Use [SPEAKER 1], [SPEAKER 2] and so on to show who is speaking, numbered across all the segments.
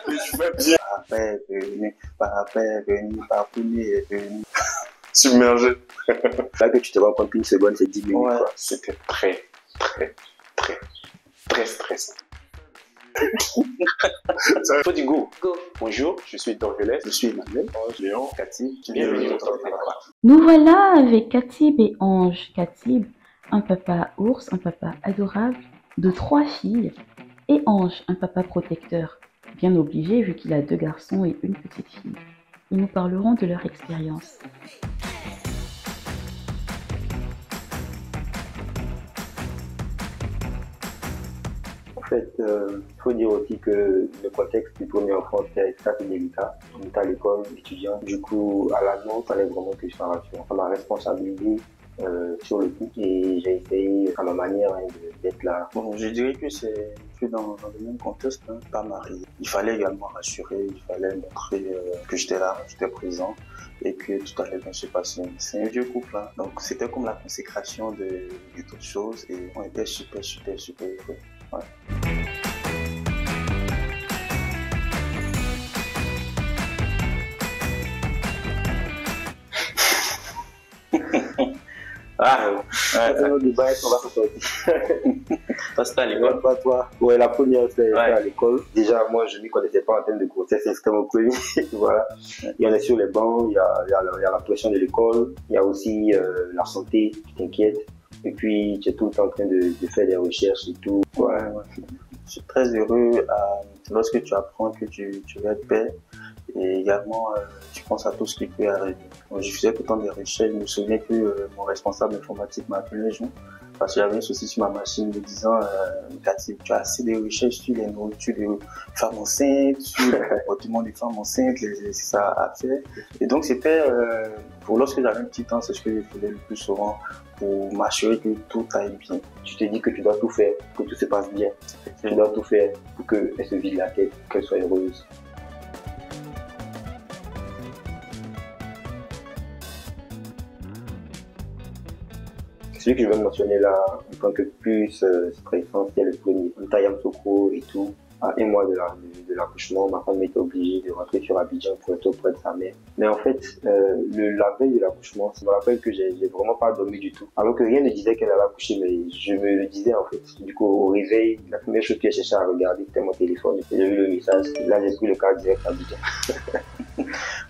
[SPEAKER 1] Je fais bien. Papa est venu, Papouni est venu. Submergé.
[SPEAKER 2] Là que tu te rends compte qu'une seconde, c'est 10 minutes.
[SPEAKER 1] Ouais,
[SPEAKER 2] Quoi.
[SPEAKER 1] c'était très stressant. Faut du go. Bonjour, je suis Dorgelès, je suis Emmanuel, Léon, Cathy, bienvenue dans notre papa.
[SPEAKER 3] Nous voilà avec Katib et Ange. Katib, un papa ours, un papa adorable, de 3 filles, et Ange, un papa protecteur, bien obligé vu qu'il a 2 garçons et une petite fille. Ils nous parleront de leur expérience.
[SPEAKER 2] En fait, il faut dire aussi que le contexte du premier enfant, c'est assez délicat. On était à l'école, étudiant. Du coup, à l'annonce, il fallait vraiment que je sois rassurant. Ça m'a responsabilisé sur le coup et j'ai essayé à ma manière d'être là.
[SPEAKER 1] Bon, je dirais que c'est que dans le même contexte, hein, pas marié. Il fallait également rassurer, il fallait montrer que j'étais là, j'étais présent et que tout allait bien se passer. C'est un vieux couple, hein, donc c'était comme la consécration de toutes choses et on était super heureux. Ouais.
[SPEAKER 2] Ah, ouais. Du bail, on va se sortir.
[SPEAKER 1] Parce que à l'école,
[SPEAKER 2] Pas toi. Ouais, la première, c'est à l'école. Déjà, moi, je ne m'y connaissais pas en termes de grossesse, c'est extrêmement premier. Voilà. Il y en a sur les bancs, il y a la pression de l'école, il y a aussi la santé qui t'inquiète. Et puis, tu es tout le temps en train de faire des recherches et tout.
[SPEAKER 1] Ouais. Je suis très heureux lorsque tu apprends que tu vas être père. Et également, tu penses à tout ce qui peut arriver. Donc, je faisais pourtant des recherches. Je me souviens que mon responsable informatique m'a appelé un jour parce qu'il y avait un souci sur ma machine me disant Cathy, tu as assez de recherches sur les nourritures de femmes enceintes, sur le comportement des femmes enceintes, les exercices à faire. Et donc, c'était pour lorsque j'avais un petit temps, c'est ce que je faisais le plus souvent pour m'assurer que tout aille bien.
[SPEAKER 2] Tu te dis que tu dois tout faire pour que tout se passe bien. Tu dois tout faire pour qu'elle se vide la tête, qu'elle soit heureuse. Celui que je viens de mentionner là, en tant que plus stressant, c'est le premier. On était à Yamoussoukro et tout. À un mois de l'accouchement, ma femme était obligée de rentrer sur Abidjan pour être auprès de sa mère. Mais en fait, la veille de l'accouchement, je me rappelle que j'ai vraiment pas dormi du tout. Alors que rien ne disait qu'elle allait accoucher, mais je me le disais en fait. Du coup, au réveil, la première chose que j'ai cherché à regarder, c'était mon téléphone. J'ai vu le message. Là, j'ai pris le car direct à Abidjan.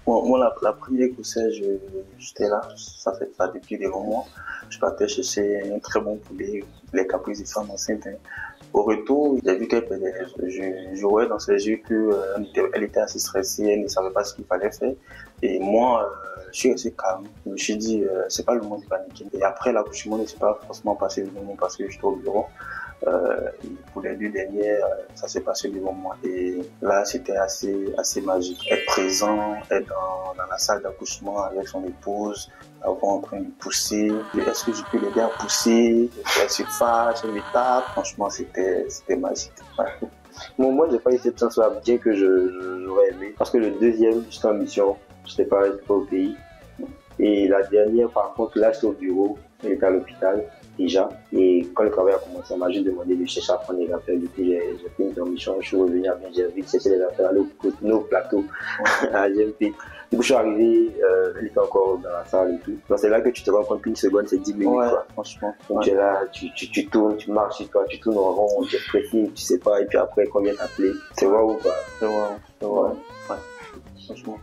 [SPEAKER 1] Bon, moi, la première grossesse, j'étais là. Ça fait ça depuis des longs mois. Je partais chercher un très bon poulet, les caprices des femmes enceintes. Hein. Au retour, j'ai vu qu'elle perdait. Je voyais dans ses yeux qu'elle était assez stressée, elle ne savait pas ce qu'il fallait faire. Et moi, je suis assez calme. Je me suis dit, c'est pas le moment de paniquer. Et après l'accouchement, ne s'est pas forcément passé le moment parce que j'étais au bureau. Pour les 2 dernières, ça s'est passé devant moi. Et là, c'était assez magique. Être présent, être dans la salle d'accouchement avec son épouse, avoir en train de pousser. Est-ce que je peux l'aider à pousser? Elle se fâche, elle me tape. Franchement, c'était magique. Ouais.
[SPEAKER 2] Bon, moi, j'ai pas eu cette chance-là, bien que j'aurais aimé. Parce que le deuxième, j'étais en mission, j'étais pas au pays. Et la dernière, par contre, là, j'étais au bureau, elle était à l'hôpital déjà. Et quand le travail a commencé, on m'a juste demandé de chercher à prendre les affaires. Du coup, j'ai fait une mission, je suis revenu à Bien-Gervais, chercher les affaires, aller au plateau à GMP. Du coup, je suis arrivé, elle était encore dans la salle et tout. Donc, c'est là que tu te rends compte qu'une seconde, c'est 10 minutes, quoi.
[SPEAKER 1] Franchement.
[SPEAKER 2] Donc, tu es là, tu tournes, tu marches sur toi, tu tournes en rond, tu es stressé, tu sais pas, et puis après, combien t'appeler. C'est vrai ou pas?
[SPEAKER 1] C'est vrai. Ouais. Franchement.